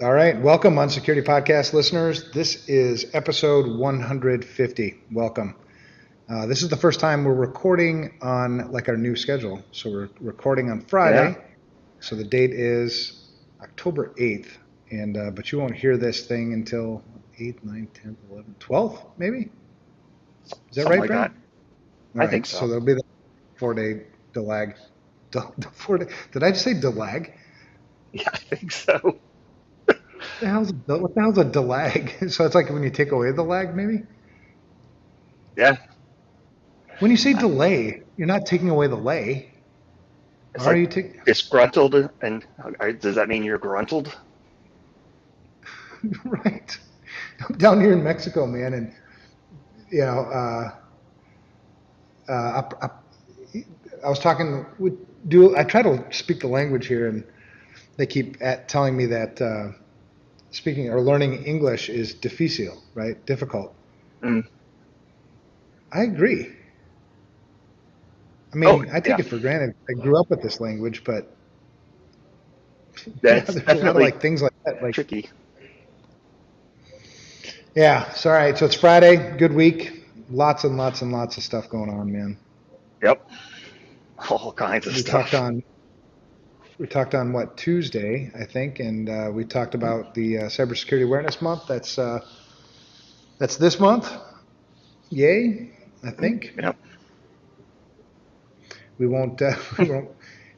All right. Welcome, Unsecurity Podcast listeners. This is episode 150. Welcome. This is the first time we're recording on like our new schedule. So we're recording on Friday. Yeah. So the date is October 8th. And but you won't hear this thing until 8th, 9th, 10th, 11th, 12th, maybe? Is that Something right, like Brad? that. All I right. think So so. there'll be the 4-day delag. 4-day. Did I just say delag? Yeah, I think so. What the hell's a delag? So it's like when you take away the lag, maybe? Yeah. When you say delay, you're not taking away the lay. It's Are like you taking? disgruntled, and does that mean you're gruntled? Right. I'm down here in Mexico, man, and you know, I was talking with I try to speak the language here, and they keep telling me that speaking or learning English is difficile, right? Difficult. Mm. I agree. I Oh, mean, I take yeah. it for granted. I grew up with this language, but yeah, That's there's a lot of definitely like things like that. Like, tricky. yeah, it's all right. So it's Friday. Good week. Lots and lots and lots of stuff going on, man. Yep. All kinds of We talked stuff. on we talked on what Tuesday, I think, and we talked about the Cybersecurity Awareness Month. That's this month. Yay! I think Yep. we won't. We won't.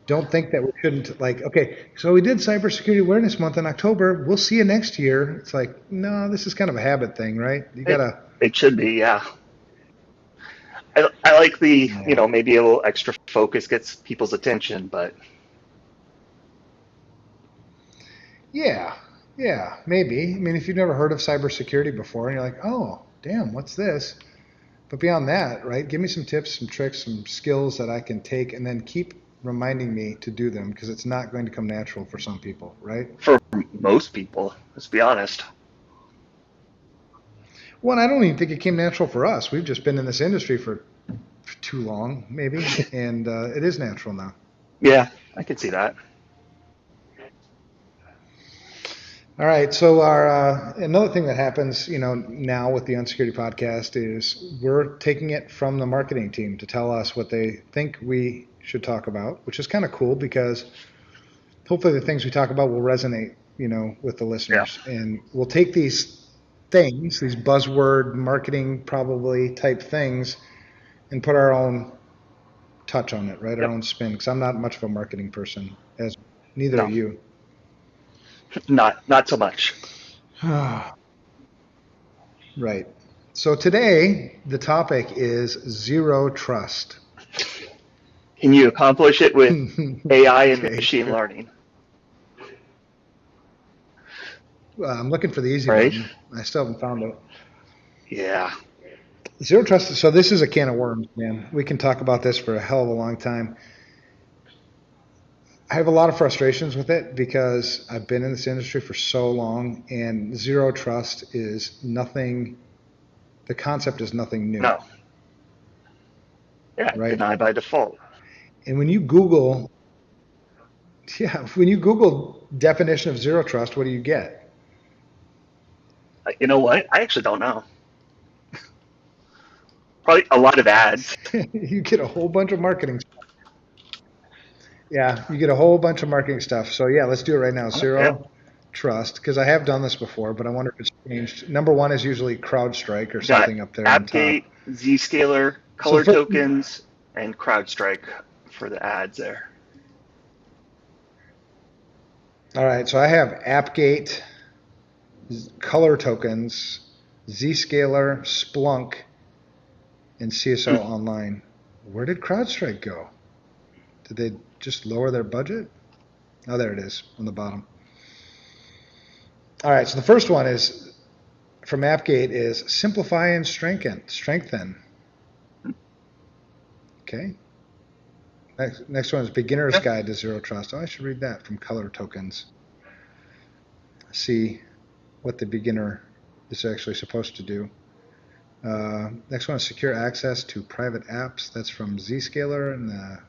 Don't think that we shouldn't. Like, okay, so we did Cybersecurity Awareness Month in October. We'll see you next year. It's like, no, this is kind of a habit thing, right? You It gotta. it should be, yeah. I like the, Yeah. maybe a little extra focus gets people's attention, but Yeah, yeah, maybe. I mean, if you've never heard of cybersecurity before and you're like, oh, damn, what's this? But beyond that, right, give me some tips, some tricks, some skills that I can take and then keep reminding me to do them because it's not going to come natural for some people, right? for most people, let's be honest. Well, I don't even think it came natural for us. We've just been in this industry for too long, maybe, and it is natural now. Yeah, I can see that. All right. So our another thing that happens, now with the Unsecurity podcast is we're taking it from the marketing team to tell us what they think we should talk about, which is kind of cool because hopefully the things we talk about will resonate, with the Yeah. listeners, and we'll take these things, these buzzword marketing probably type things, and put our own touch on it, right? Our Yep. own spin. Because I'm not much of a marketing person, as neither are No, you. not so much. Right. So today, the topic is zero trust. Can you accomplish it with AI and Okay. machine learning? I'm looking for the easy Right? button. I still haven't found it. Yeah. Zero trust. So this is a can of worms, man. We can talk about this for a hell of a long time. I have a lot of frustrations with it because I've been in this industry for so long, and zero trust is nothing. The concept is nothing new, No. Yeah. right? Deny by default. And when you Google, yeah, when you Google definition of zero trust, what do you get? You know what? I actually don't know. Probably a lot of ads. You get a whole bunch of marketing. Yeah, you get a whole bunch of marketing stuff. So yeah, let's do it right now. Yep. Zero trust, because I have done this before, but I wonder if it's changed. Number one is usually CrowdStrike or You got something up there on top. AppGate, Zscaler, So color the first, tokens, and CrowdStrike for the ads there. all right, so I have AppGate, color tokens, Zscaler, Splunk, and CSO Hmm. Online. Where did CrowdStrike go? Did they just lower their budget? Oh, there it is on the bottom. All right, so the first one is from AppGate is simplify and strengthen. Okay. Next one is beginner's Yeah. guide to zero trust. Oh, I should read that from color tokens. See what the beginner is actually supposed to do. Next one is secure access to private apps. That's from Zscaler. And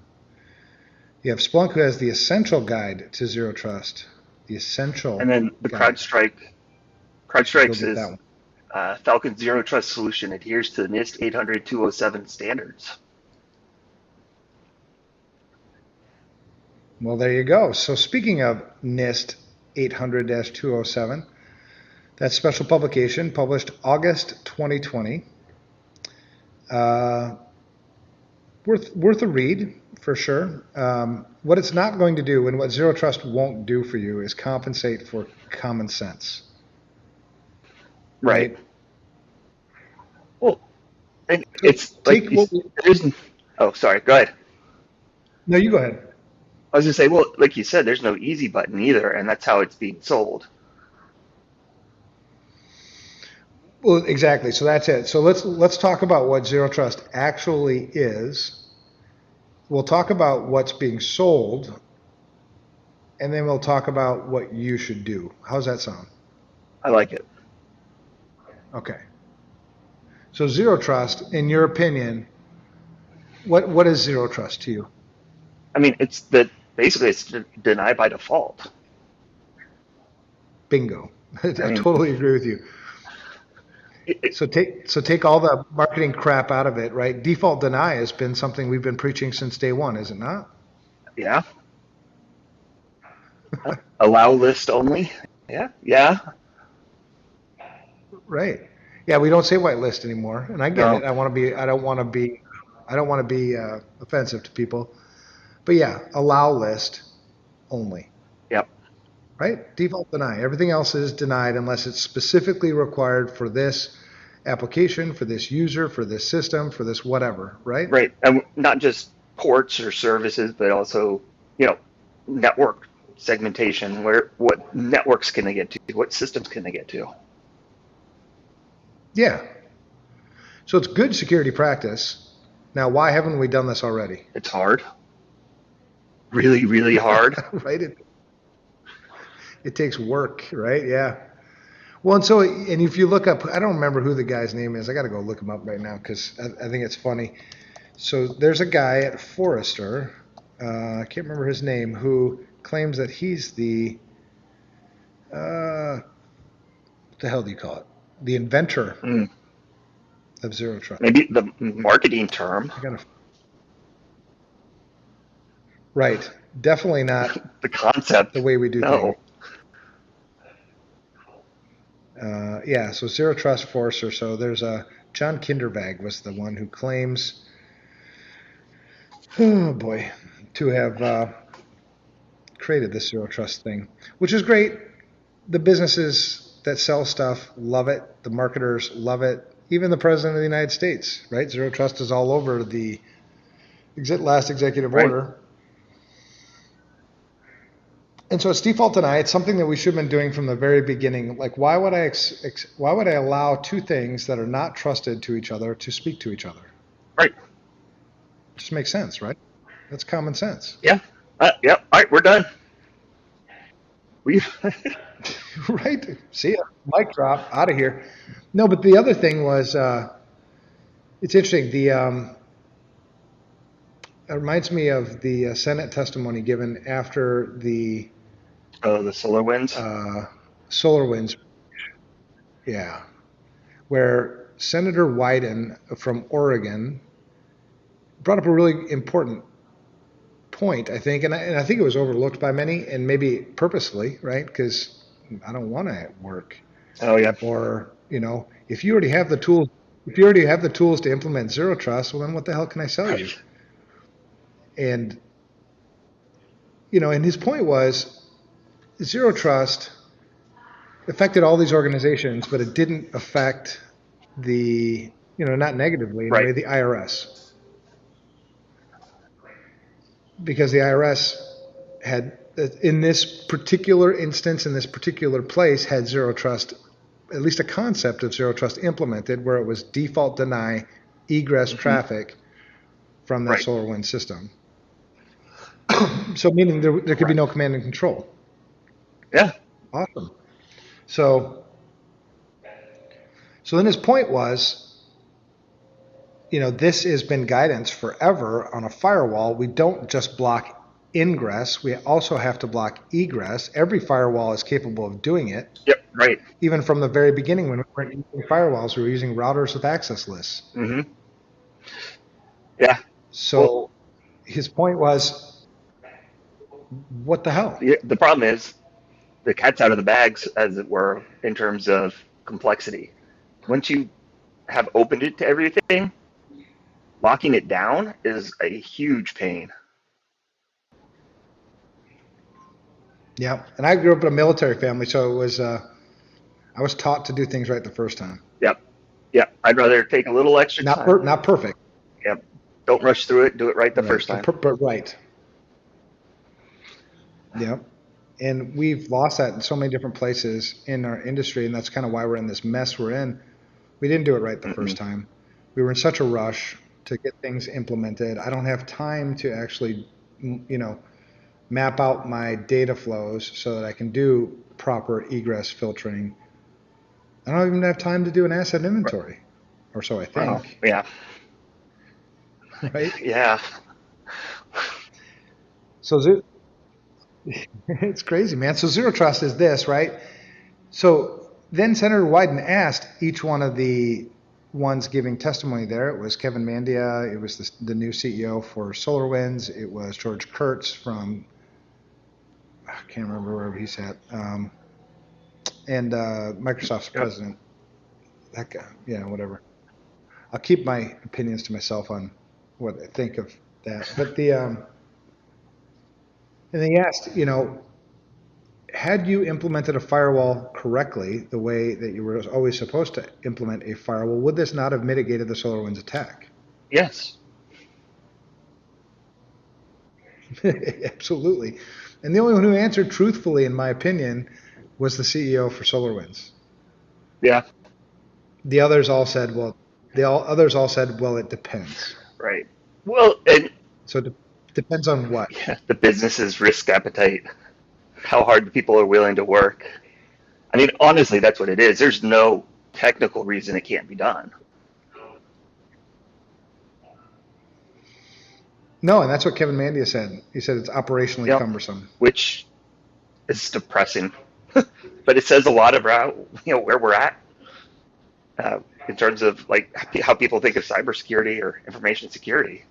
you have Splunk, who has the essential guide to zero trust. The essential. And then the Got it. Go CrowdStrike's get that is one. Falcon Zero Trust solution adheres to the NIST 800-207 standards. Well, there you go. So speaking of NIST 800-207, that special publication published August 2020. Worth a read for sure. What it's not going to do and what Zero Trust won't do for you is compensate for common sense. Right. Well, and So it's like oh, sorry. Go ahead. No, you go ahead. I was gonna say, well, like you said, there's no easy button either, and that's how it's being sold. Well, exactly. So that's it. So let's talk about what Zero Trust actually is. We'll talk about what's being sold, and then we'll talk about what you should do. How's that sound? I like it. Okay. So Zero Trust, in your opinion, what is Zero Trust to you? I mean, basically it's deny by default. Bingo. I I mean, totally agree with you. So take all the marketing crap out of it, right? Default deny has been something we've been preaching since day one, is it not? yeah. Allow list only. Yeah, yeah. Right. Yeah, we don't say whitelist anymore, and I get No, it. I don't want to be offensive to people, but yeah, allow list only, yep. right? Default deny. Everything else is denied unless it's specifically required for this application, for this user, for this system, for this whatever, right? Right. And not just ports or services, but also, you know, network segmentation. What networks can they get to? What systems can they get to? Yeah. So it's good security practice. Now, why haven't we done this already? It's hard. Really, really hard. Right? It takes work, right? Yeah. Well, and if you look up, I don't remember who the guy's name is. I got to go look him up right now because I think it's funny. So there's a guy at Forrester, I can't remember his name, who claims that he's what the hell do you call it? The inventor Mm. of Zero Trust. Maybe the marketing term. Right. Definitely not The concept. the way we do No. things. Yeah, so Zero Trust Forrester. So there's John Kinderbag was the one who claims, oh boy, to have created this Zero Trust thing, which is great. The businesses that sell stuff love it. The marketers love it. Even the President of the United States, right? Zero Trust is all over the last executive Right. order. And so it's default deny. It's something that we should have been doing from the very beginning. Like, why would I allow two things that are not trusted to each other to speak to each other? Right. It just makes sense, right? That's common sense. Yeah. Yep. All right, we're done. We. Right? See ya. Mic drop. Out of here. No, but the other thing was, it's interesting. It reminds me of the Senate testimony given after the The SolarWinds. SolarWinds. Yeah. Where Senator Wyden from Oregon brought up a really important point, I think, and I think it was overlooked by many, and maybe purposely, right? Because I don't want to work. Oh yeah. Or if you already have the tools to implement Zero Trust, well, then what the hell can I sell you? And and his point was Zero Trust affected all these organizations, but it didn't affect not negatively anyway, Right. the IRS. Because the IRS had, in this particular instance, in this particular place, had Zero Trust, at least a concept of Zero Trust implemented, where it was default deny egress traffic from that Right. SolarWinds system. So meaning there could be no command and control. Yeah. Awesome. So then his point was, this has been guidance forever on a firewall. We don't just block ingress, we also have to block egress. Every firewall is capable of doing it. Yep, right. Even from the very beginning, when we weren't using firewalls, we were using routers with access lists. Mm-hmm. Yeah. So Well, his point was, what the hell? the problem is the cat's out of the bags, as it were, in terms of complexity. Once you have opened it to everything, locking it down is a huge pain. Yeah, and I grew up in a military family, so it was I was taught to do things right the first time. Yep. Yep. I'd rather take a little extra time. Not perfect. Yep. Don't rush through it. Do it right the first time. But right. Yep. And we've lost that in so many different places in our industry, and that's kind of why we're in this mess we're in. We didn't do it right the first time. We were in such a rush to get things implemented. I don't have time to actually, map out my data flows so that I can do proper egress filtering. I don't even have time to do an asset inventory, or so I think. Yeah. Right? Yeah. So it's crazy, man. So zero trust is this, right? So then Senator Wyden asked each one of the ones giving testimony there. It was Kevin Mandia. It was the new CEO for SolarWinds. It was George Kurtz from, I can't remember where he's at, and Microsoft's president. That guy, whatever. I'll keep my opinions to myself on what I think of that. But and they asked, had you implemented a firewall correctly, the way that you were always supposed to implement a firewall, would this not have mitigated the SolarWinds attack? Yes. Absolutely. And the only one who answered truthfully, in my opinion, was the CEO for SolarWinds. Yeah. The others all said, well, it depends. Right. Well, and so it depends on what? Yeah, the business's risk appetite, how hard people are willing to work. I mean, honestly, that's what it is. There's no technical reason it can't be done. No, and that's what Kevin Mandia said. He said it's operationally cumbersome, which is depressing. But it says a lot about where we're at in terms of like how people think of cybersecurity or information security.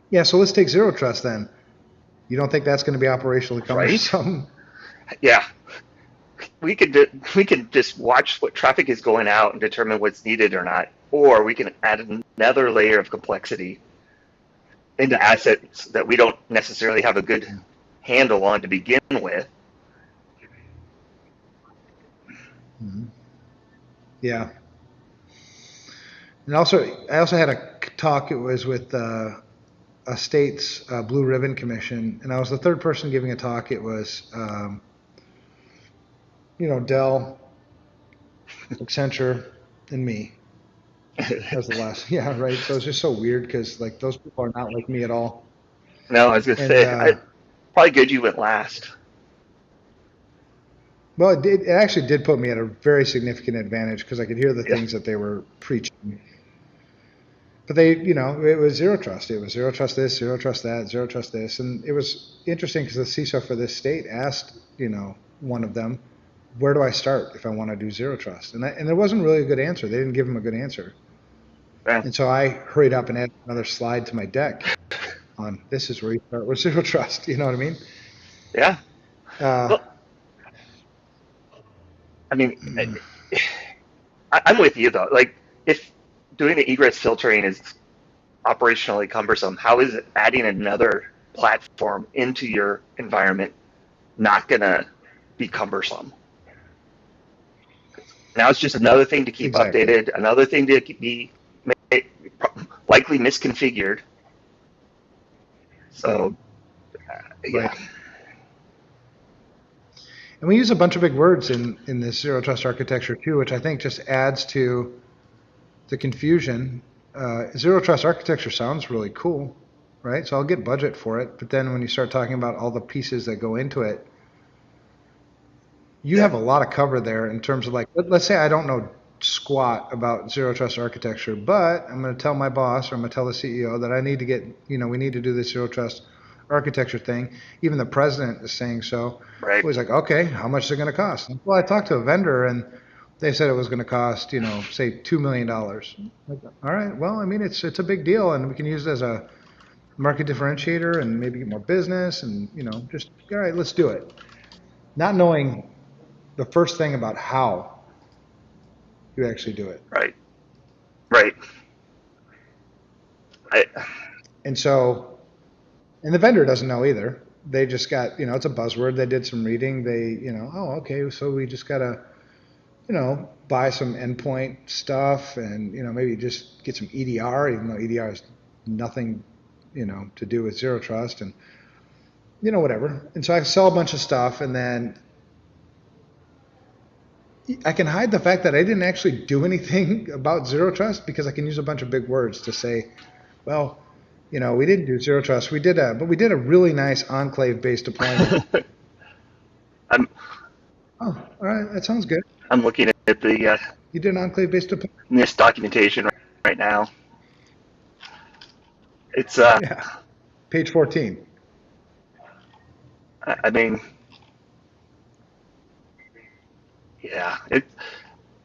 Yeah, so let's take zero trust then. You don't think that's going to be operationally cumbersome? Right? Yeah. We could just watch what traffic is going out and determine what's needed or not, or we can add another layer of complexity into assets that we don't necessarily have a good handle on to begin with. Mm-hmm. Yeah. And I also had a talk. It was with a state's Blue Ribbon Commission, and I was the third person giving a talk. It was, Dell, Accenture, and me. That was the last. Yeah, right. So it's just so weird because like those people are not like me at all. No, I was gonna say, probably good you went last. Well, it actually did put me at a very significant advantage because I could hear the things that they were preaching. But it was zero trust. It was zero trust this, zero trust that, zero trust this. And it was interesting because the CISO for this state asked, one of them, where do I start if I want to do zero trust? And there wasn't really a good answer. They didn't give him a good answer. Yeah. And so I hurried up and added another slide to my deck on this is where you start with zero trust. You know what I mean? Yeah. Well, I mean, I'm with you though. Like, if doing the egress filtering is operationally cumbersome, how is it adding another platform into your environment not gonna be cumbersome? Now it's just another thing to keep updated, another thing to be likely misconfigured. So, yeah. And we use a bunch of big words in this zero trust architecture too, which I think just adds to the confusion. Zero trust architecture sounds really cool, right? So I'll get budget for it. But then when you start talking about all the pieces that go into it, you have a lot of cover there in terms of like, let's say I don't know squat about zero trust architecture, but I'm going to tell my boss or I'm going to tell the CEO that I need to get, we need to do this zero trust architecture thing. Even the president is saying so. Right. So he's like, okay, how much is it going to cost? Well, I talked to a vendor and they said it was going to cost, say $2 million. Like, all right, well, I mean, it's a big deal and we can use it as a market differentiator and maybe get more business and, just, all right, let's do it. Not knowing the first thing about how you actually do it. Right. Right. I, And so, and the vendor doesn't know either. They just got, it's a buzzword. They did some reading. They, oh, okay, so we just got to, buy some endpoint stuff and, maybe just get some EDR, even though EDR has nothing, to do with zero trust and, whatever. And so I sell a bunch of stuff and then I can hide the fact that I didn't actually do anything about zero trust because I can use a bunch of big words to say, well, we didn't do zero trust. We did but we did a really nice enclave-based deployment. I'm Oh, all right, that sounds good. I'm looking at the You did an enclave-based deployment? NIST documentation right now. It's Yeah, page 14. I mean, yeah,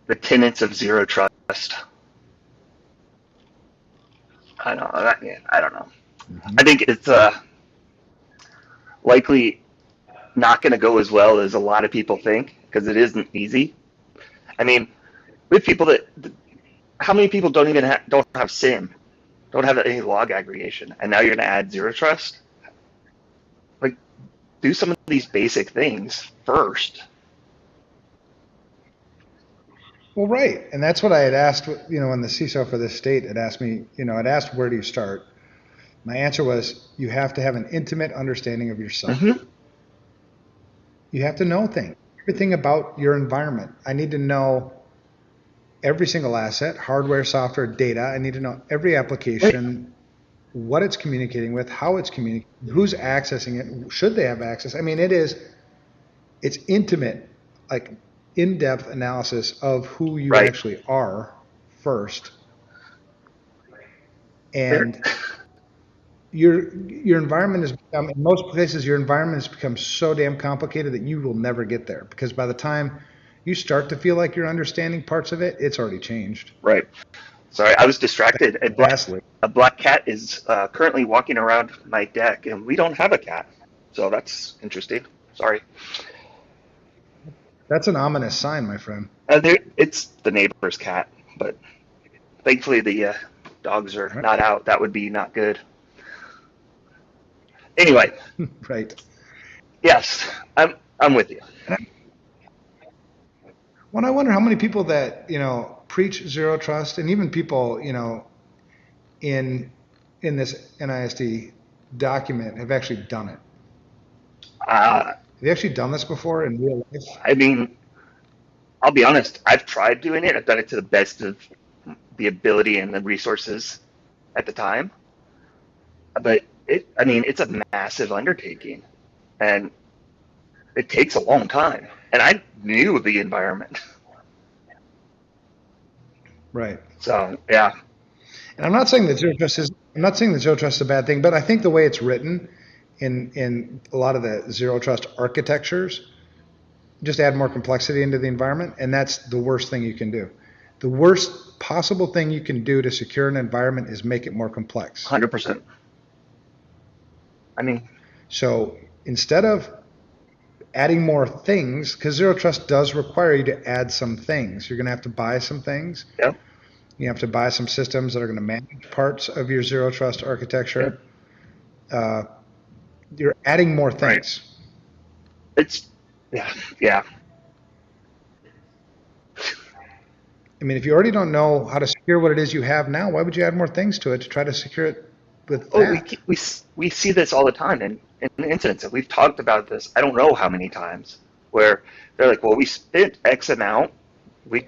the tenets of zero trust. I don't know. Yeah, I don't know. I think it's likely not going to go as well as a lot of people think because it isn't easy. I mean, we have people how many people don't even don't have SIM, don't have any log aggregation, and now you're going to add zero trust? Like, do some of these basic things first. Well, right, and that's what I had asked. When the CISO for this state had asked me, I'd asked where do you start. My answer was you have to have an intimate understanding of yourself. Mm-hmm. You have to know everything about your environment. I need to know every single asset, hardware, software, data. I need to know every application, what it's communicating with, how it's communicating, who's accessing it, should they have access. I mean, it's intimate, like in-depth analysis of who you Right. actually are first. And your environment has become, in most places, your environment has become so damn complicated that you will never get there because by the time you start to feel like you're understanding parts of it, it's already changed. Right. Sorry, I was distracted. Vastly. A black cat is currently walking around my deck, and we don't have a cat, so that's interesting. Sorry. That's an ominous sign, my friend. It's the neighbor's cat, but thankfully the dogs are not out. That would be not good. Anyway. Right. Yes, I'm with you. Well, I wonder how many people that preach zero trust, and even people in this NISD document have actually done it. Have you actually done this before in real life? I mean, I'll be honest. I've tried doing it. I've done it to the best of the ability and the resources at the time. But it's a massive undertaking, and it takes a long time. And I knew the environment. Right. So yeah. And I'm not saying that zero trust is a bad thing, but I think the way it's written in a lot of the zero trust architectures just add more complexity into the environment, and that's the worst thing you can do. The worst possible thing you can do to secure an environment is make it more complex. 100%. I mean, so instead of adding more things, because zero trust does require you to add some things. You're going to have to buy some things. Yeah. You have to buy some systems that are going to manage parts of your zero trust architecture. You're adding more things. Right. Yeah. I mean, if you already don't know how to secure what it is you have now, why would you add more things to it to try to secure it with that? We see this all the time in incidents, and we've talked about this I don't know how many times, where they're like, well, we spent X amount, we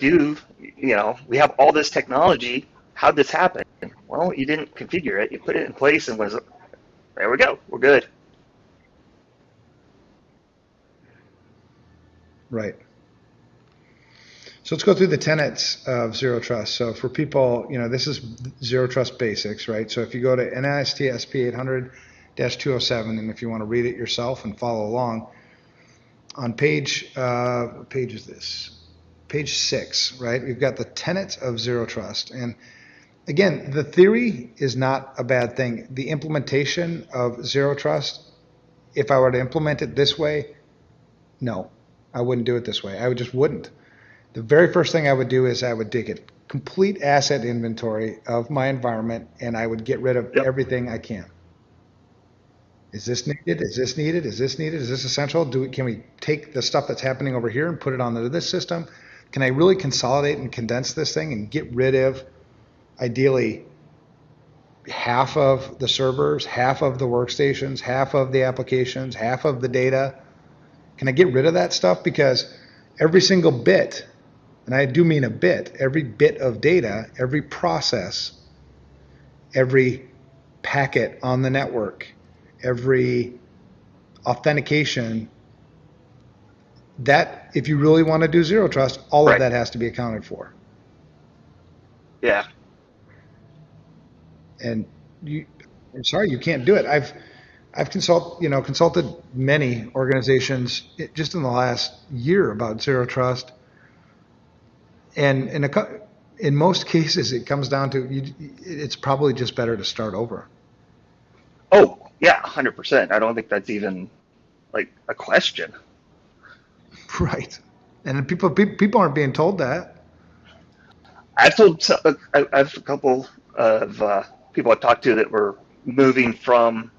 have all this technology, how'd this happen? Well, you didn't configure it, you put it in place and there we go, we're good. Right. So let's go through the tenets of zero trust. So for people, this is zero trust basics, right? So if you go to NIST SP 800-207, and if you want to read it yourself and follow along, on what page is this? Page 6, right? We've got the tenets of zero trust. And again, the theory is not a bad thing. The implementation of zero trust, if I were to implement it this way, no, I wouldn't do it this way. I just wouldn't. The very first thing I would do is I would take a complete asset inventory of my environment, and I would get rid of everything I can. Is this needed? Is this needed? Is this needed? Is this essential? Can we take the stuff that's happening over here and put it onto this system? Can I really consolidate and condense this thing and get rid of, ideally, half of the servers, half of the workstations, half of the applications, half of the data? Can I get rid of that stuff? Because every single bit, and I do mean a bit, every bit of data, every process, every packet on the network, every authentication, that if you really want to do zero trust, all of that has to be accounted for. Yeah. And I'm sorry, you can't do it. I've consulted many organizations just in the last year about zero trust, and in most cases, it comes down to it's probably just better to start over. Oh, yeah, 100%. I don't think that's even like a question. Right. And people aren't being told that. I've told I have a couple of people I talked to that were moving from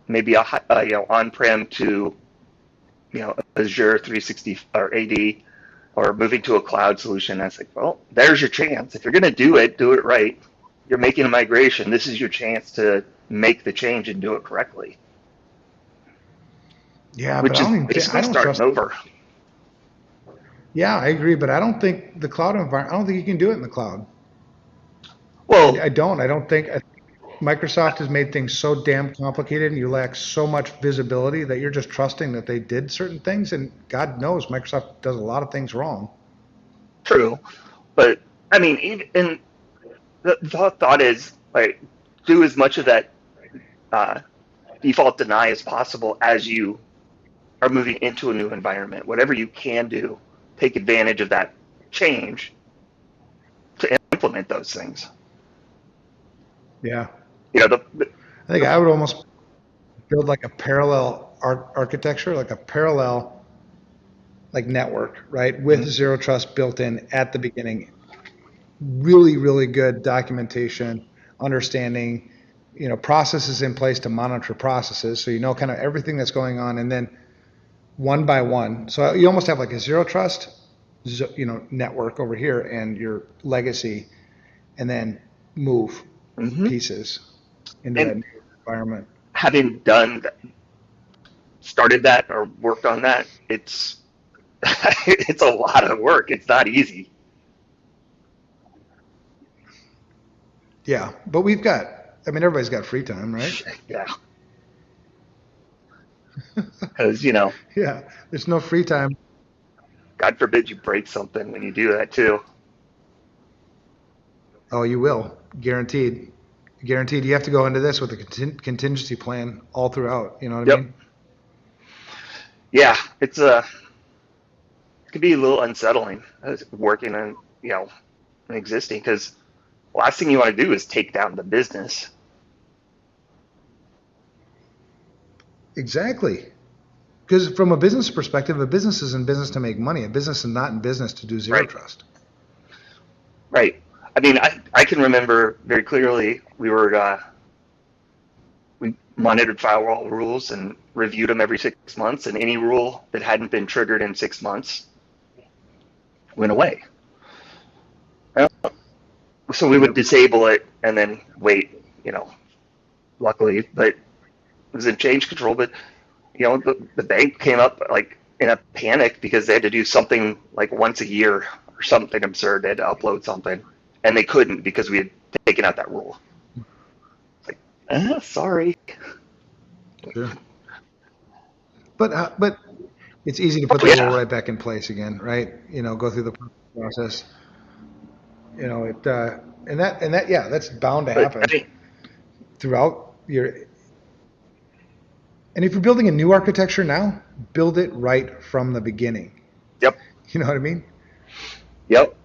maybe a on-prem to Azure 360 or AD, or moving to a cloud solution. I was like, well, there's your chance. If you're going to do it right. You're making a migration. This is your chance to make the change and do it correctly. Yeah, which but is basically starting over. Yeah, I agree, but I don't think the cloud environment, I don't think you can do it in the cloud. Well, I don't think Microsoft has made things so damn complicated, and you lack so much visibility that you're just trusting that they did certain things, and God knows Microsoft does a lot of things wrong. True, but I mean, even the thought is like do as much of that default deny as possible as you are moving into a new environment. Whatever you can do, take advantage of that change to implement those things. Yeah. I think I would almost build like a parallel architecture, like a parallel like network, right? With zero trust built in at the beginning. Really, really good documentation, understanding, processes in place to monitor processes. So kind of everything that's going on, and then one by one. So you almost have like a zero trust, network over here and your legacy, and then move pieces into that new environment. Having started that or worked on that, it's it's a lot of work. It's not easy. Yeah, but everybody's got free time, right? Yeah. Because, yeah, there's no free time. God forbid you break something when you do that too. Oh, you will. Guaranteed. Guaranteed. You have to go into this with a contingency plan all throughout. You know what I mean? Yeah, it could be a little unsettling working on, existing, because the last thing you want to do is take down the business. Exactly. Because from a business perspective, a business is in business to make money. A business is not in business to do zero trust. Right. I mean, I can remember very clearly we monitored firewall rules and reviewed them every 6 months, and any rule that hadn't been triggered in 6 months went away. So we would disable it and then wait, luckily, but it was in change control. But, the bank came up like in a panic because they had to do something like once a year or something absurd. They had to upload something, and they couldn't because we had taken out that rule. It's like, sorry. Sure. But it's easy to put Oh the rule yeah. right back in place again, right? Go through the process. Yeah, that's bound to But happen throughout your. And if you're building a new architecture now, build it right from the beginning. yep. You know what I mean? Yep.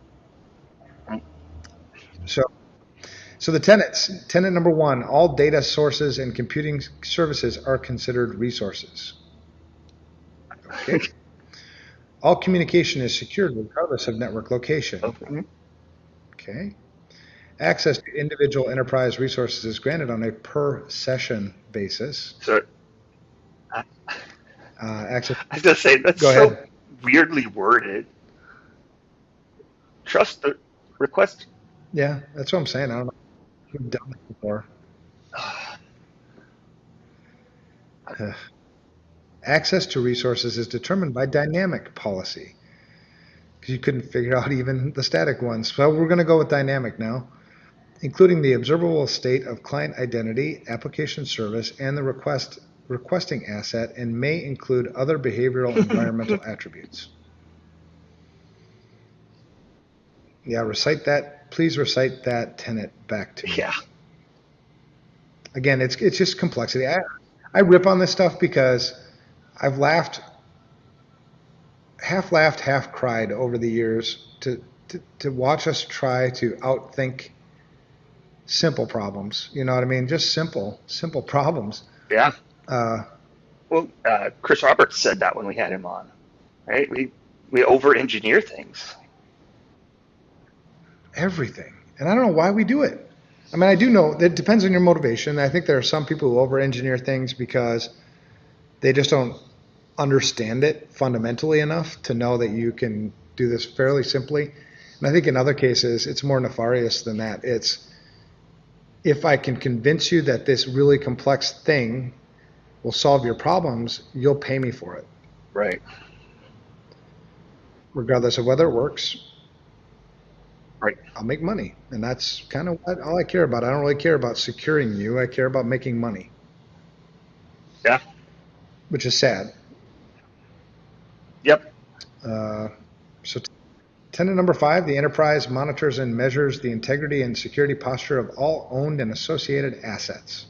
So, so the tenets. Tenet number one: all data sources and computing services are considered resources. Okay. All communication is secured regardless of network location. Okay. Okay. Access to individual enterprise resources is granted on a per session basis. So I, Access. I was gonna say that's Go so ahead. weirdly worded. Trust the request. Yeah, that's what I'm saying. I don't know if we've done this before. Access to resources is determined by dynamic policy because you couldn't figure out even the static ones. So we're going to go with dynamic now, including the observable state of client identity, application service, and the requesting asset, and may include other behavioral environmental attributes. Yeah, recite that. Please recite that tenet back to me. Yeah. Again, it's just complexity. I rip on this stuff because I've laughed, half cried over the years to watch us try to outthink simple problems. You know what I mean? Just simple problems. Yeah. Uh, Well, Chris Roberts said that when we had him on, right? We over engineer things. Everything. And I don't know why we do it. I mean, I do know that it depends on your motivation. I think there are some people who over engineer things because they just don't understand it fundamentally enough to know that you can do this fairly simply. And I think in other cases, it's more nefarious than that. It's if I can convince you that this really complex thing will solve your problems, you'll pay me for it, Right. regardless of whether it works. Right. I'll make money. And that's kind of all I care about. I don't really care about securing you. I care about making money, Yeah. which is sad. Yep. So tenet number 5, the enterprise monitors and measures the integrity and security posture of all owned and associated assets.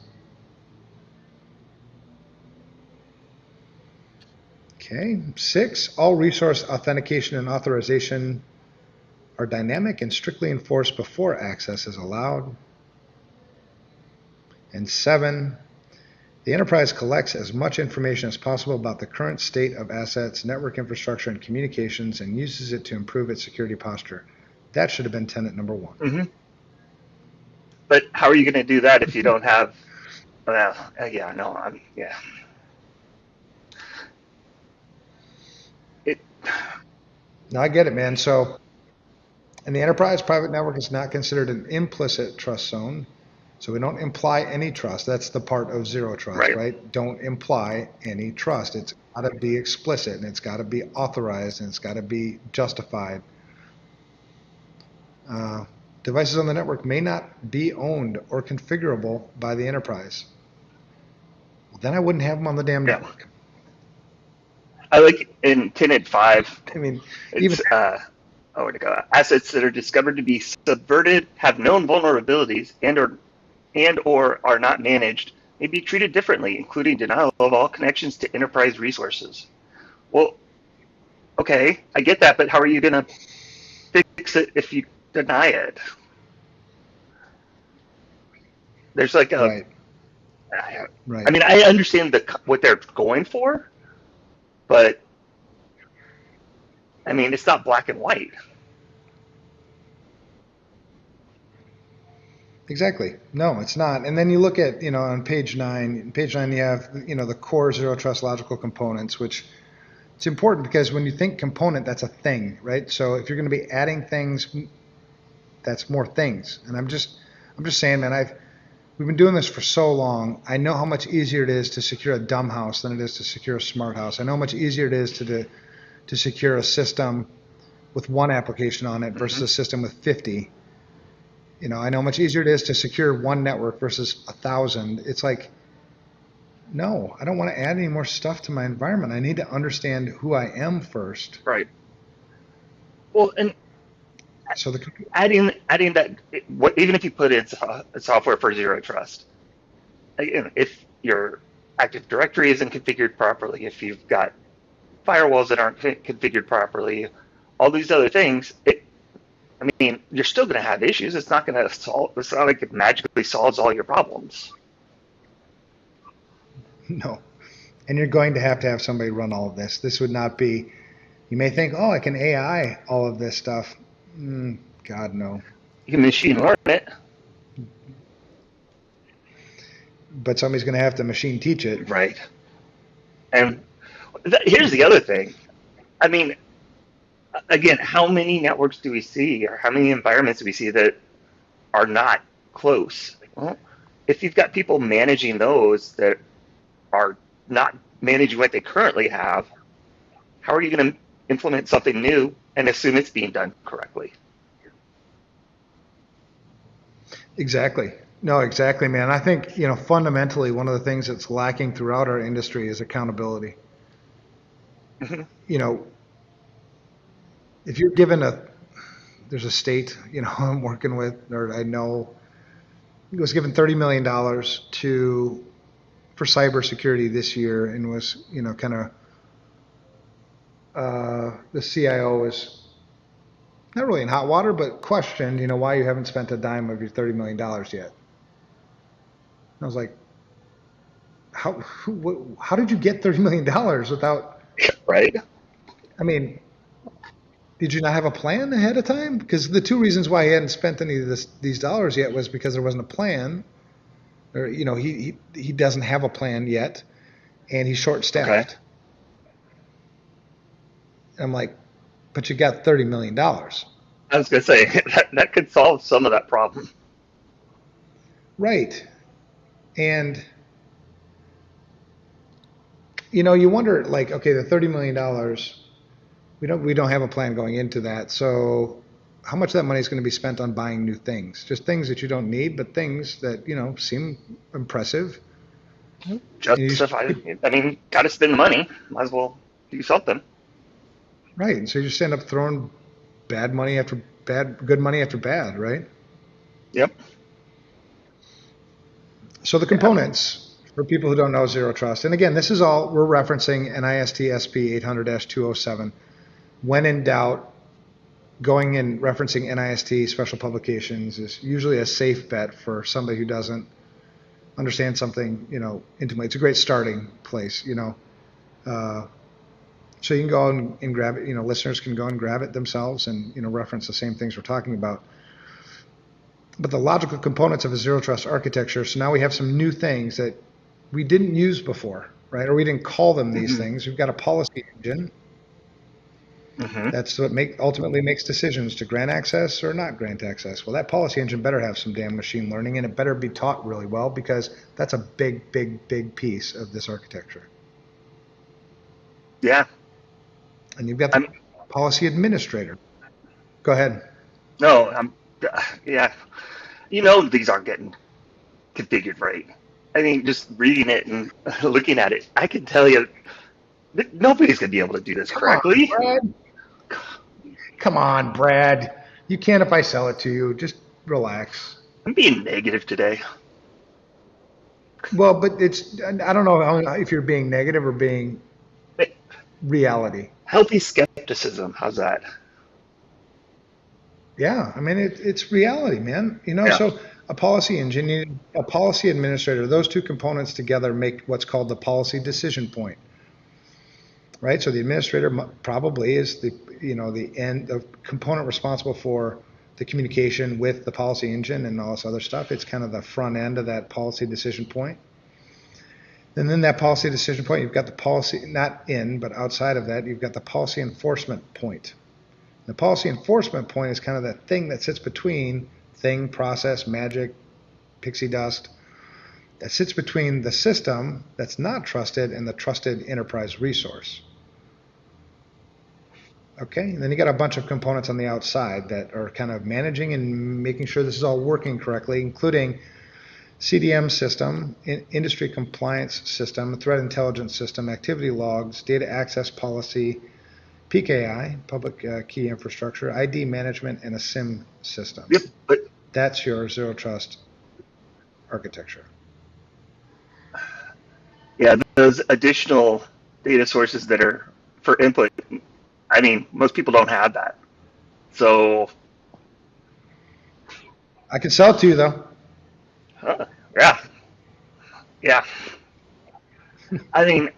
Okay. 6, all resource authentication and authorization are dynamic and strictly enforced before access is allowed. And 7, the enterprise collects as much information as possible about the current state of assets, network infrastructure, and communications and uses it to improve its security posture. That should have been tenet number 1. Mm-hmm. But how are you going to do that if you don't have? Well, yeah, no, yeah. It. Now I get it, man. So in the enterprise, private network is not considered an implicit trust zone. So we don't imply any trust. That's the part of zero trust, Right. right? Don't imply any trust. It's got to be explicit and it's got to be authorized and it's got to be justified. Devices on the network may not be owned or configurable by the enterprise. Well, then I wouldn't have them on the damn Yeah. network. I like in Tenet 5. I mean, even It's where to go? Assets that are discovered to be subverted, have known vulnerabilities, and or are not managed may be treated differently, including denial of all connections to enterprise resources. Well, okay, I get that, but how are you going to fix it if you deny it? There's like a. right, I right. mean, I understand what they're going for, but I mean, it's not black and white. Exactly. No, it's not. And then you look at, on page 9, you have, the core zero trust logical components, which it's important because when you think component, that's a thing, right? So if you're going to be adding things, that's more things. And I'm just saying, man, we've been doing this for so long. I know how much easier it is to secure a dumb house than it is to secure a smart house. I know how much easier it is to secure a system with one application on it versus a system with 50. I know how much easier it is to secure one network versus 1,000. It's like No, I don't want to add any more stuff to my environment. I need to understand who I am first. Right. Well, and So the adding that, even if you put in software for zero trust, again, if your Active Directory isn't configured properly, if you've got firewalls that aren't configured properly, all these other things, I mean, you're still going to have issues. It's not going to solve. It's not like it magically solves all your problems. no, and you're going to have somebody run all of this. This would not be. You may think, oh, I can AI all of this stuff. God, no. You can machine learn it. But somebody's going to have to machine teach it. Right. And here's the other thing. I mean, again, how many networks do we see, or how many environments do we see that are not close? Well, if you've got people managing those that are not managing what they currently have, how are you going to implement something new and assume it's being done correctly? Exactly. No, exactly, man. I think, fundamentally, one of the things that's lacking throughout our industry is accountability. Mm-hmm. If you're there's a state, I'm working with, or I know, it was given $30 million for cybersecurity this year, and was, kind of, the CIO was not really in hot water, but questioned, why you haven't spent a dime of your $30 million yet. I was like, how did you get $30 million without, Right. I mean, did you not have a plan ahead of time? Because the two reasons why he hadn't spent any of these dollars yet was because there wasn't a plan, or he doesn't have a plan yet, and he's short-staffed. Okay. I'm like, but you got $30 million. I was going to say that could solve some of that problem. Right. And you wonder, like, okay, the $30 million, we don't have a plan going into that. So how much of that money is going to be spent on buying new things? Just things that you don't need, but things that, seem impressive. Justified. I mean, got to spend the money. Might as well do something. Right. And so you just end up throwing good money after bad, right? Yep. So the components, for people who don't know Zero Trust, and again, this is all, we're referencing NIST SP 800-207. When in doubt, going and referencing NIST special publications is usually a safe bet for somebody who doesn't understand something, intimately. It's a great starting place, so you can go and grab it, listeners can go and grab it themselves and, reference the same things we're talking about. But the logical components of a zero trust architecture, so now we have some new things that we didn't use before, right? Or we didn't call them these things. We've got a policy engine. That's what ultimately makes decisions to grant access or not grant access. Well, that policy engine better have some damn machine learning, and it better be taught really well, because that's a big, big, big piece of this architecture. Yeah. And you've got the policy administrator. Go ahead. No, yeah. These aren't getting configured right. I mean, just reading it and looking at it, I can tell you that nobody's going to be able to do this correctly. Come on, Brad. You can if I sell it to you. Just relax. I'm being negative today. Well, but I don't know if you're being negative or being reality. Healthy skepticism. How's that? Yeah, I mean, it's reality, man. Yeah. So a policy engineer, a policy administrator, those two components together make what's called the policy decision point, right? So the administrator probably is the component responsible for the communication with the policy engine and all this other stuff. It's kind of the front end of that policy decision point. And then that policy decision point, you've got the policy, not in, but outside of that, you've got the policy enforcement point. The policy enforcement point is kind of that thing that sits between thing, process, magic, pixie dust, that sits between the system that's not trusted and the trusted enterprise resource. Okay, and then you got a bunch of components on the outside that are kind of managing and making sure this is all working correctly, including CDM system, industry compliance system, threat intelligence system, activity logs, data access policy, PKI, public key infrastructure, ID management, and a SIM system. Yep. But that's your zero trust architecture. yeah, those additional data sources that are for input, I mean, most people don't have that. So I can sell it to you though. Yeah. Yeah. I mean,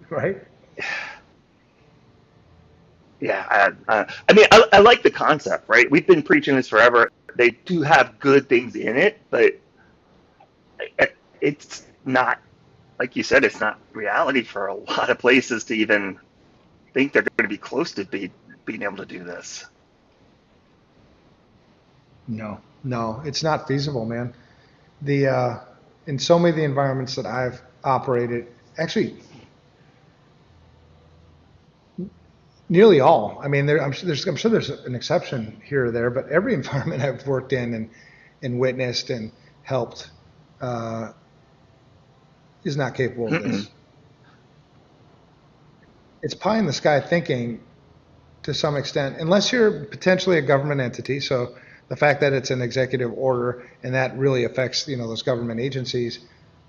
right? Yeah. I mean, I like the concept, right? We've been preaching this forever. They do have good things in it, but it's not, like you said, it's not reality for a lot of places to even think they're going to be close to being able to do this. No, it's not feasible, man. The in so many of the environments that I've operated, actually, nearly all. I mean, I'm sure there's an exception here or there, but every environment I've worked in and witnessed and helped is not capable of this. It's pie in the sky thinking to some extent, unless you're potentially a government entity. So the fact that it's an executive order and that really affects, those government agencies,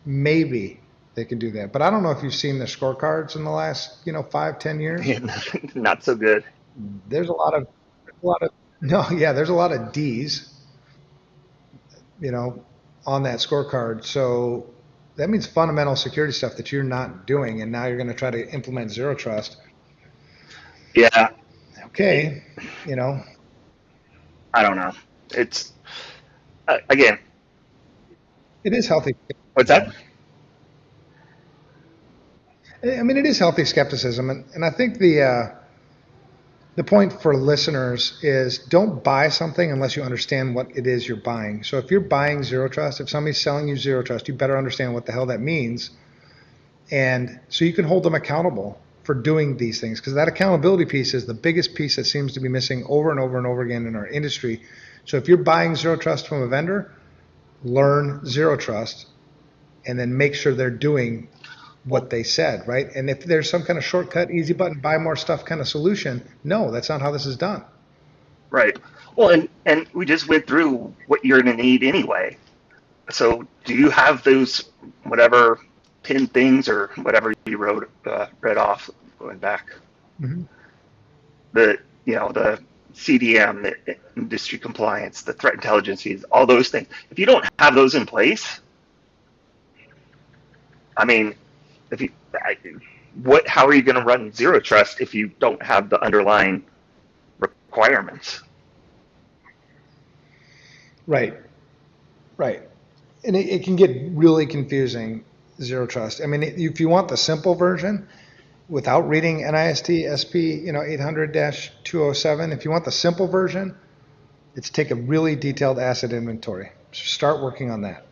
maybe they can do that. But I don't know if you've seen the scorecards in the last, 5-10 years. Not so good. There's a lot of no, yeah, there's a lot of D's, on that scorecard. So that means fundamental security stuff that you're not doing, and now you're going to try to implement zero trust. Yeah. Okay, I don't know. It's again. It is healthy. What's that? I mean, it is healthy skepticism, and I think the point for listeners is don't buy something unless you understand what it is you're buying. So if you're buying zero trust, if somebody's selling you zero trust, you better understand what the hell that means, and so you can hold them accountable for doing these things, because that accountability piece is the biggest piece that seems to be missing over and over and over again in our industry. So if you're buying zero trust from a vendor, learn zero trust and then make sure they're doing what they said, right? And if there's some kind of shortcut, easy button, buy more stuff kind of solution, no, that's not how this is done. Right. Well, and we just went through what you're going to need anyway. So do you have those whatever 10 things or whatever you read off going back? Mm-hmm. The CDM, the industry compliance, the threat intelligence fees, all those things. If you don't have those in place, I mean, how are you going to run zero trust if you don't have the underlying requirements? Right. And it can get really confusing, zero trust. I mean, if you want the simple version without reading NIST SP 800-207, if you want the simple version, it's take a really detailed asset inventory. Start working on that.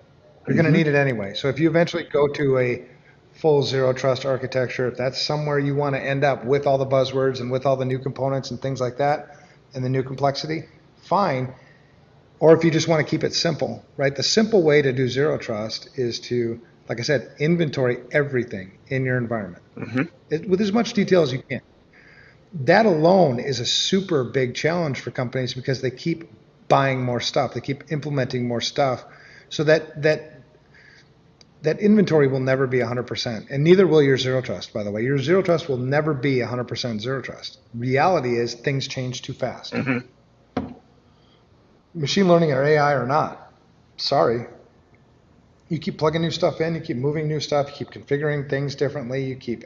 You're going to need it anyway. So if you eventually go to a full zero trust architecture, if that's somewhere you want to end up with all the buzzwords and with all the new components and things like that and the new complexity, fine. Or if you just want to keep it simple, right? The simple way to do zero trust is to, like I said, inventory everything in your environment with as much detail as you can. That alone is a super big challenge for companies because they keep buying more stuff. They keep implementing more stuff. So that inventory will never be 100%. And neither will your zero trust, by the way. Your zero trust will never be 100% zero trust. Reality is things change too fast. Machine learning or AI or not, sorry. You keep plugging new stuff in, you keep moving new stuff, you keep configuring things differently, you keep,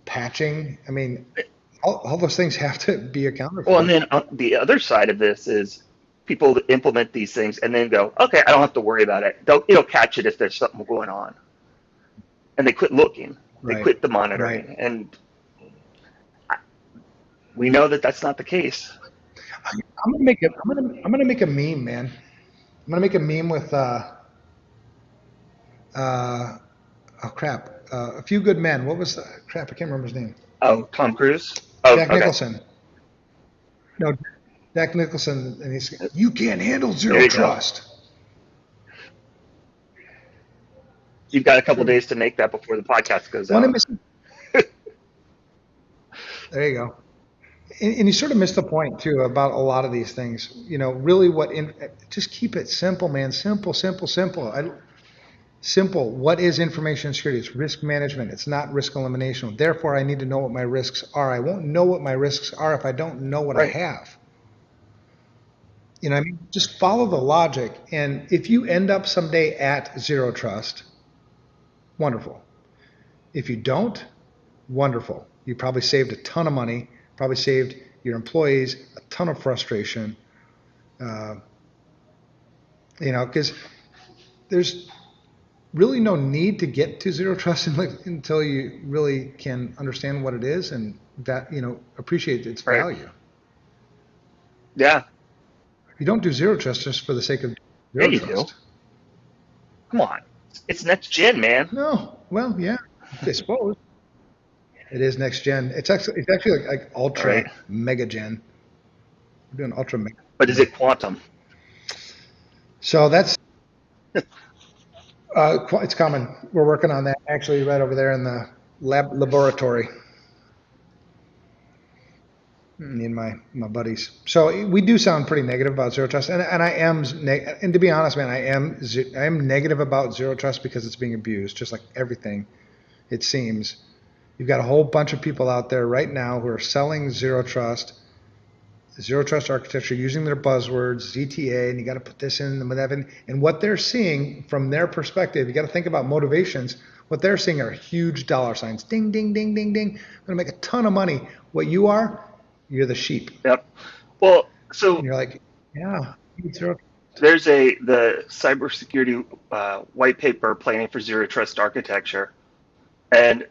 patching. I mean, all those things have to be accounted for. Well, and then the other side of this is people that implement these things and then go, okay, I don't have to worry about it. It'll catch it if there's something going on. And they quit looking. They quit the monitoring. Right. And we know that that's not the case. I'm gonna make a meme, man. I'm gonna make a meme with A Few Good Men. What was crap? I can't remember his name. Oh, Tom Cruise. Oh, Jack Nicholson. No, Jack Nicholson, and he's, you can't handle zero trust. You've got a couple days to make that before the podcast goes One out. There you go. And you sort of missed the point too about a lot of these things. Really, just keep it simple, man. Simple, simple, simple. Simple. What is information security? It's risk management. It's not risk elimination. Therefore, I need to know what my risks are. I won't know what my risks are if I don't know what I have. Just follow the logic. And if you end up someday at zero trust, wonderful. If you don't, wonderful. You probably saved a ton of money, probably saved your employees a ton of frustration. Because there's really no need to get to zero trust until you really can understand what it is and that, appreciate its value. Yeah. You don't do zero trust just for the sake of zero trust. Do. Come on. It's next gen, man. No. Well, yeah, I suppose. It is next gen. It's actually like ultra mega gen. We're doing ultra mega. But is it quantum? So that's it's coming. We're working on that actually right over there in the laboratory. Me and my buddies. So we do sound pretty negative about zero trust, and I am, and to be honest, man, I am negative about zero trust because it's being abused, just like everything. It seems you've got a whole bunch of people out there right now who are selling zero trust architecture, using their buzzwords, ZTA, and you got to put this in and and what they're seeing from their perspective, you got to think about motivations. What they're seeing are huge dollar signs. Ding, ding, ding, ding, ding. I'm going to make a ton of money. What you're the sheep. Yep. Well, so and you're like, yeah. There's the cybersecurity white paper, Planning for Zero Trust Architecture, and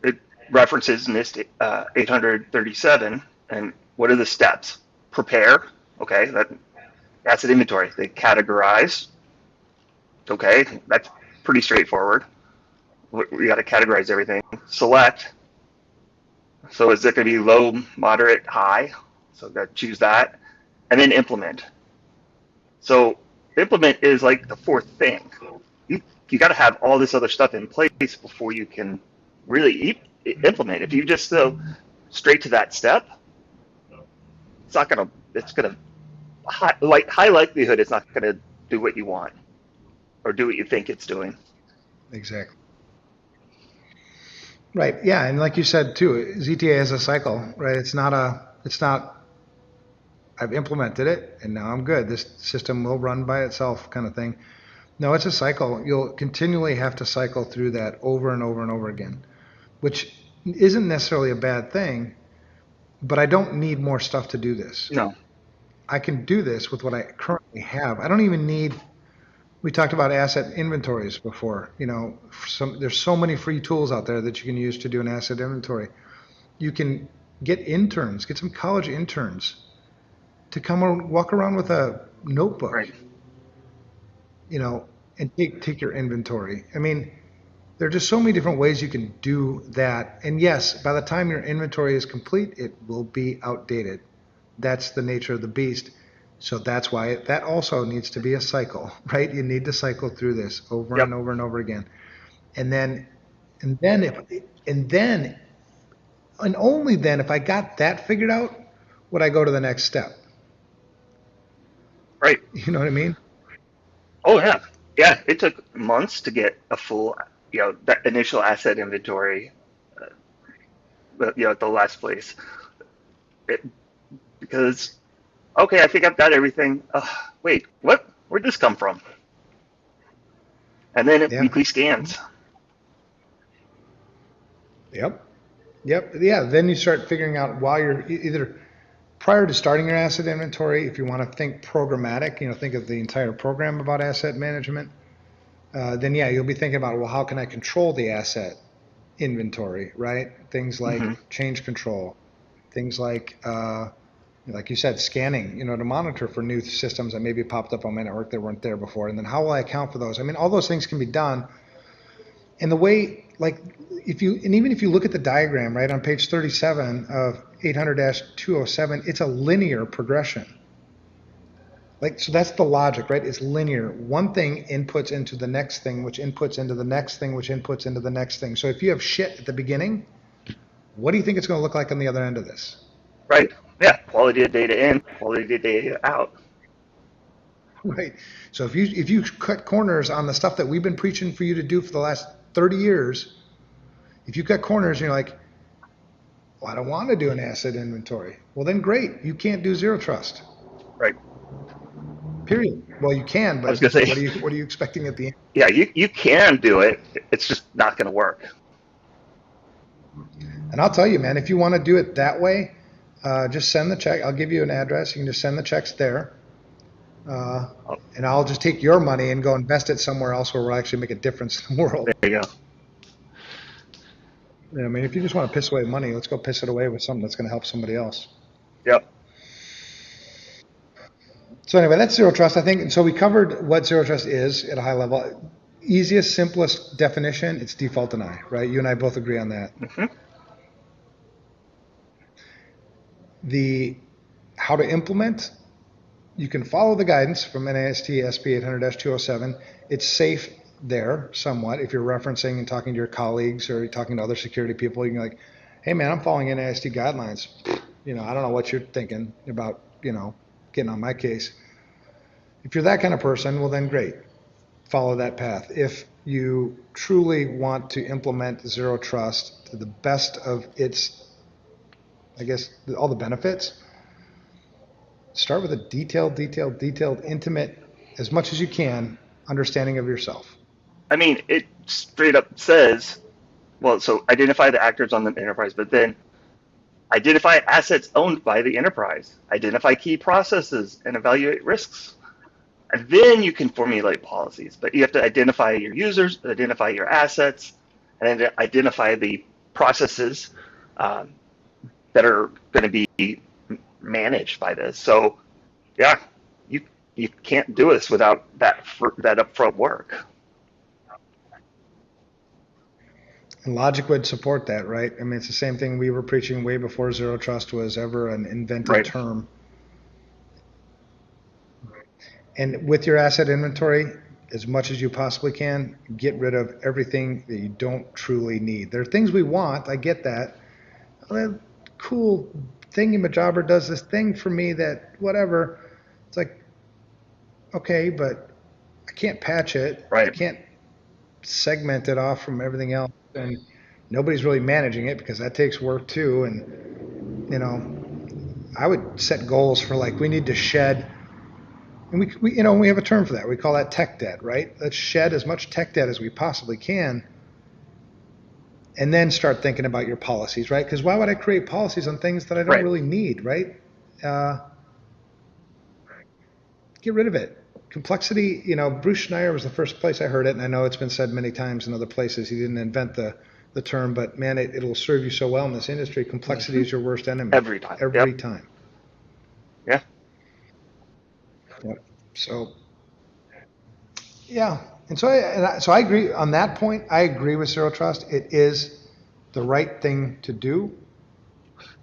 it references NIST 837. And what are the steps? Prepare. Okay, that asset inventory. They categorize. Okay, that's pretty straightforward. We got to categorize everything. Select. So is it going to be low, moderate, high? So got to choose that. And then implement. So implement is like the fourth thing. You got to have all this other stuff in place before you can really implement. If you just go straight to that step, it's going to high likelihood it's not going to do what you want or do what you think it's doing. Exactly. Right. Yeah. And like you said too, ZTA is a cycle, right? It's not I've implemented it and now I'm good. This system will run by itself kind of thing. No, it's a cycle. You'll continually have to cycle through that over and over and over again, which isn't necessarily a bad thing, but I don't need more stuff to do this. No. I can do this with what I currently have. I don't even need, we talked about asset inventories before. There's so many free tools out there that you can use to do an asset inventory. You can get some college interns to come and walk around with a notebook, right. And take your inventory. I mean, there are just so many different ways you can do that. And yes, by the time your inventory is complete, it will be outdated. That's the nature of the beast. So that's why that also needs to be a cycle, right? You need to cycle through this over and over and over again. And only then, if I got that figured out, would I go to the next step. Right. You know what I mean? Oh, yeah. Yeah, it took months to get a full, that initial asset inventory, at the last place. Because, okay, I think I've got everything. Wait, what? Where'd this come from? And then weekly scans. Yep. Yeah, then you start figuring out while you're either prior to starting your asset inventory, if you want to think programmatic, think of the entire program about asset management, then you'll be thinking about, well, how can I control the asset inventory, right? Things like change control, things like you said, scanning, to monitor for new systems that maybe popped up on my network that weren't there before. And then how will I account for those? I mean, all those things can be done. And the way, even if you look at the diagram, right, on page 37 of 800-207, it's a linear progression. Like, so that's the logic, right? It's linear. One thing inputs into the next thing, which inputs into the next thing, which inputs into the next thing. So if you have shit at the beginning, what do you think it's going to look like on the other end of this? Right. Yeah. Quality of data in, quality of data out. Right. So if you cut corners on the stuff that we've been preaching for you to do for the last 30 years, if you cut corners and you're like, well, I don't want to do an asset inventory. Well, then great. You can't do zero trust. Right. Period. Well, you can, I was but gonna say, what are you expecting at the end? yeah, you can do it. It's just not going to work. And I'll tell you, man, if you want to do it that way, just send the check. I'll give you an address. You can just send the checks there. And I'll just take your money and go invest it somewhere else where we'll actually make a difference in the world. There you go. I mean, if you just want to piss away money, let's go piss it away with something that's going to help somebody else. Yep. So anyway, that's zero trust, I think. And so we covered what zero trust is at a high level. Easiest, simplest definition, it's default deny, right? You and I both agree on that. Mm-hmm. The how to implement, you can follow the guidance from NIST SP 800-207. It's safe there somewhat. If you're referencing and talking to your colleagues or you're talking to other security people, you can be like, hey man, I'm following NIST guidelines. I don't know what you're thinking about, getting on my case. If you're that kind of person, well then great. Follow that path. If you truly want to implement zero trust to the best of its, I guess, all the benefits, start with a detailed, intimate, as much as you can, understanding of yourself. I mean, it straight up says, well, so identify the actors on the enterprise, but then identify assets owned by the enterprise, identify key processes, and evaluate risks. And then you can formulate policies, but you have to identify your users, identify your assets, and then identify the processes that are going to be managed by this. So, yeah, you can't do this without that upfront work. And logic would support that, right? I mean, it's the same thing we were preaching way before zero trust was ever an invented Right. term. And with your asset inventory, as much as you possibly can, get rid of everything that you don't truly need. There are things we want, I get that. Well, cool thingy-majobber does this thing for me that whatever. It's like, okay, but I can't patch it. Right. I can't segment it off from everything else. And nobody's really managing it because that takes work too. And, I would set goals for like, we need to shed, and we have a term for that. We call that tech debt, right? Let's shed as much tech debt as we possibly can and then start thinking about your policies, right? Because why would I create policies on things that I don't Right. really need, right? Get rid of it. Complexity, Bruce Schneier was the first place I heard it, and I know it's been said many times in other places. He didn't invent the term, but man, it'll serve you so well in this industry. Complexity is your worst enemy. Every time. Every Yep. time. Yeah. Yep. So, yeah. And so I agree on that point. I agree with zero trust. It is the right thing to do.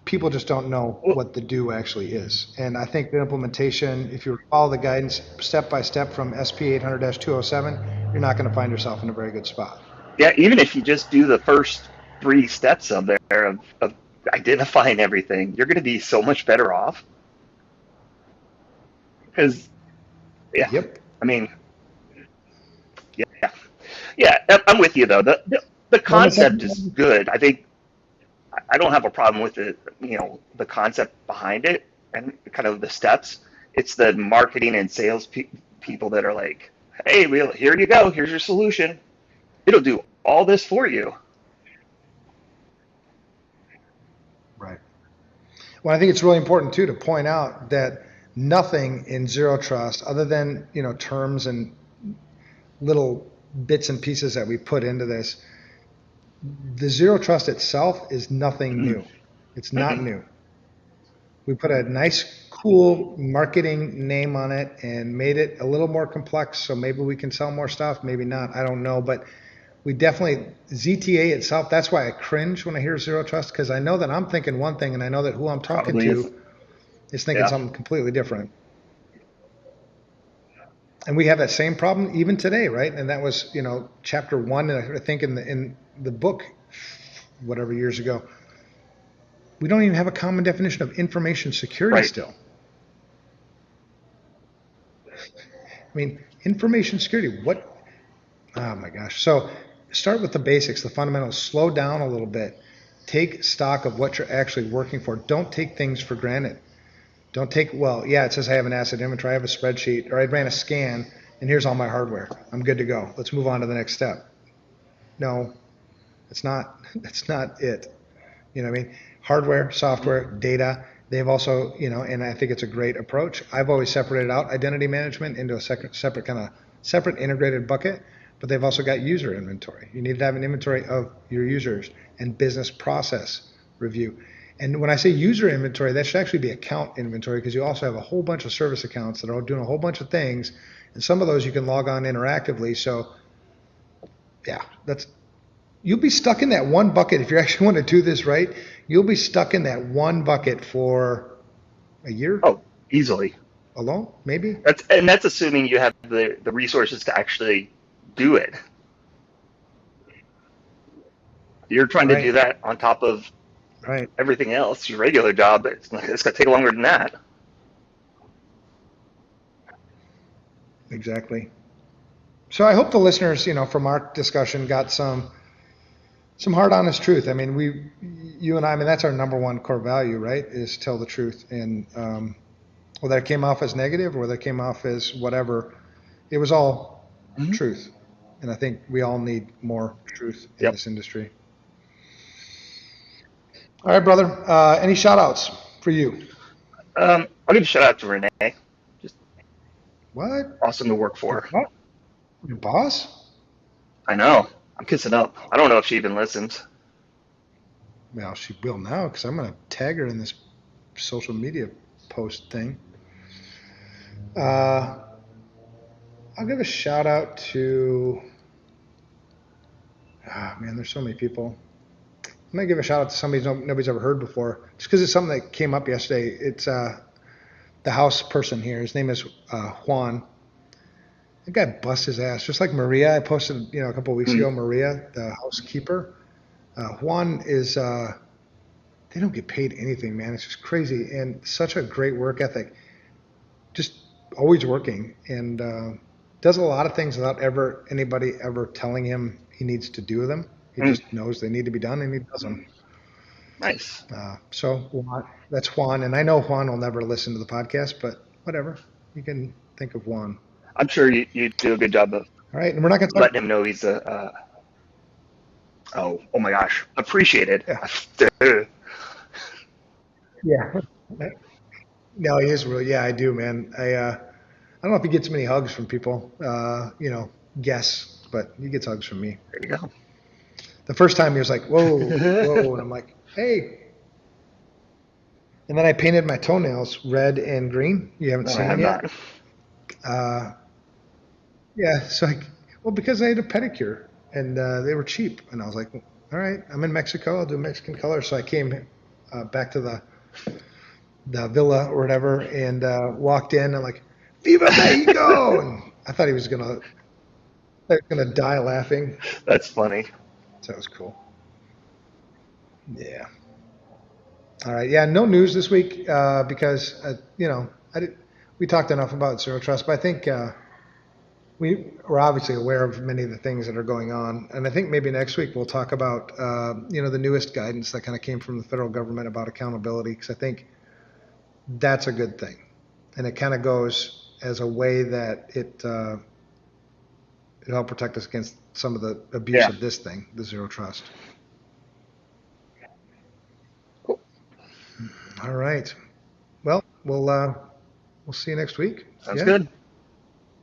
People just don't know what the do actually is. And I think the implementation, if you follow the guidance step by step from SP 800-207, you're not going to find yourself in a very good spot. Yeah, even if you just do the first 3 steps of identifying everything, you're going to be so much better off. Because, yeah, Yep. I mean, yeah, I'm with you though. The concept is good. I think I don't have a problem with the concept behind it and kind of the steps. It's the marketing and sales people that are like, hey, here you go. Here's your solution. It'll do all this for you. Right. Well, I think it's really important too to point out that nothing in zero trust, other than terms and little bits and pieces that we put into this, the zero trust itself is nothing new. It's not new. We put a nice, cool marketing name on it and made it a little more complex. So maybe we can sell more stuff, maybe not. I don't know, but we definitely ZTA itself. That's why I cringe when I hear zero trust, because I know that I'm thinking one thing and I know that who I'm talking Probably to is thinking something completely different. And we have that same problem even today, right? And that was, chapter 1, and I think in the book, whatever years ago, we don't even have a common definition of information security Right. still. I mean, information security, what? Oh my gosh. So start with the basics, the fundamentals. Slow down a little bit. Take stock of what you're actually working for. Don't take things for granted. Don't take, well, yeah, it says I have an asset inventory, I have a spreadsheet, or I ran a scan, and here's all my hardware. I'm good to go. Let's move on to the next step. No, it's not. That's not it. You know what I mean? Hardware, software, data. They've also, and I think it's a great approach. I've always separated out identity management into a separate kind of separate integrated bucket, but they've also got user inventory. You need to have an inventory of your users and business process review. And when I say user inventory, that should actually be account inventory because you also have a whole bunch of service accounts that are doing a whole bunch of things. And some of those you can log on interactively. So, yeah, you'll be stuck in that one bucket if you actually want to do this right. You'll be stuck in that one bucket for a year Oh, easily. alone, maybe. That's assuming you have the resources to actually do it. You're trying to do Right, that on top of right, everything else, your regular job. It's going to take longer than that. exactly. So I hope the listeners, from our discussion, got some hard, honest truth. I mean, you and I mean, that's our number one core value, right? Is tell the truth, and whether it came off as negative or whether it came off as whatever, it was all Mm-hmm. truth. And I think we all need more truth in Yep. this industry. All right, brother. Any shout outs for you? I'll give a shout out to Renee. Just What? awesome to work Your, for. what? Your boss? I know. I'm kissing up. I don't know if she even listens. Well, she will now because I'm going to tag her in this social media post thing. Uh, I'll give a shout out to, man, there's so many people. I'm going to give a shout out to somebody nobody's ever heard before just because it's something that came up yesterday. It's the house person here. His name is Juan. That guy busts his ass, just like Maria. I posted, a couple of weeks Mm. ago, Maria, the housekeeper. Juan is, they don't get paid anything, man. It's just crazy and such a great work ethic. Just always working and does a lot of things without anybody ever telling him he needs to do them. He Mm. just knows they need to be done and he does them. Nice. So Juan, that's Juan, and I know Juan will never listen to the podcast, but whatever. You can think of Juan. I'm sure you do a good job of All right, and we're not going to talk. letting him know he's a. Oh my gosh, appreciated. Yeah, yeah. No, he is real. Yeah, I do, man. I don't know if he gets many hugs from people. Guess, but he gets hugs from me. There you go. The first time he was like, "Whoa, whoa," and I'm like, "Hey." And then I painted my toenails red and green. You haven't No, I seen have them yet. not. Uh, yeah, so well, because I had a pedicure and they were cheap, and I was like, "All right, I'm in Mexico. I'll do Mexican color." So I came back to the villa or whatever and walked in. And I'm like, "Viva Mexico!" And I thought he was gonna die laughing. That's funny. So that was cool. Yeah. All right. Yeah. No news this week because we talked enough about zero trust, but I think we're obviously aware of many of the things that are going on, and I think maybe next week we'll talk about the newest guidance that kind of came from the federal government about accountability because I think that's a good thing, and it kind of goes as a way that it'll help protect us against some of the abuse Yeah. of this thing, the zero trust. Cool. All right. Well, we'll see you next week. Sounds Yeah. good.